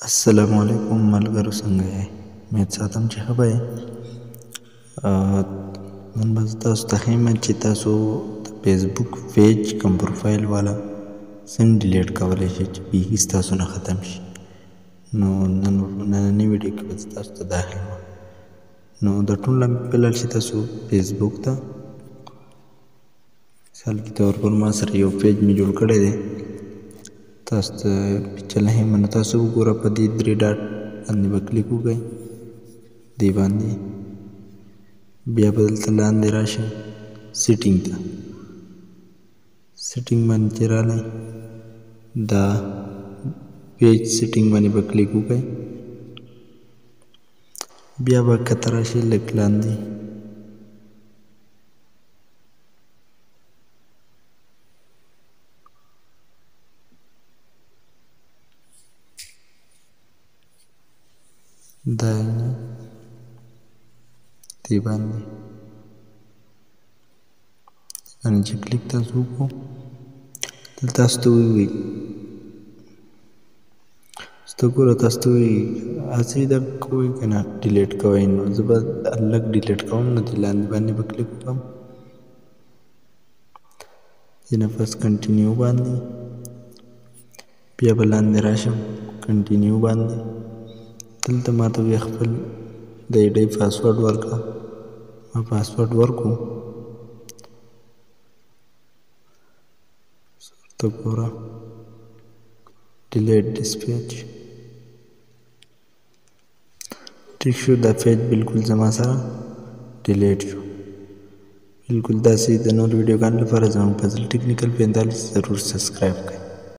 असलामुअलैकुम मलगरू څنګه مې ساتم چې خبره نن بس تاسو ته ښیم چې تاسو د فیسبوک پیج کوم پروفایل والا څنګه ډیلیټ کولی شئ چې بیخي ستاسو نه ختم شي. نو نننۍ ویډیو کې به تاسو ته دا ښیم. نو د ټول نه پیل شي تاسو فیسبوک ته مثال کې طور پر ما سره یو پیج مې جوړ کړی دی. تاسو ته پیچله ښیم نو تاسو وګوره په دې 3 ډاټ باندې به کلیک وکړئ. دې باندې بیا به دلته لاندې راشئ سیټینګ ته. سیټینګ باندې چې راغلی دا پیج سیټینګ باندې به کلیک وکړئ. بیا به ښکته راشئ لږ لاندې دا دې باندې چې کلیک تاسو وکړو دلته تاسو ته ووایي ګوره تاسو ته وایي هسې دا کوئ که نه ډیلیټ کوئ. نو زه به لږ ډیلیټ کوم نو دې لاندې باندې به کلیک وکړم. دې نه پس کنټینیو باندې بیا به لاندې راشم کنټینیو باندې دلته ما ته وایي خپل د ایډۍ پاسورډ ورکړه. ما پاسورډ ورکړو ته ګوره ډیلیټ دیس پیج ټیک شو. دا پیج بالکل زما سره ډیلیټ شو. بالکل داسې د نور ویډیوګانو لپاره زموږ فضل ټیکنیکل 45 ضرور سبسکرایب کړئ.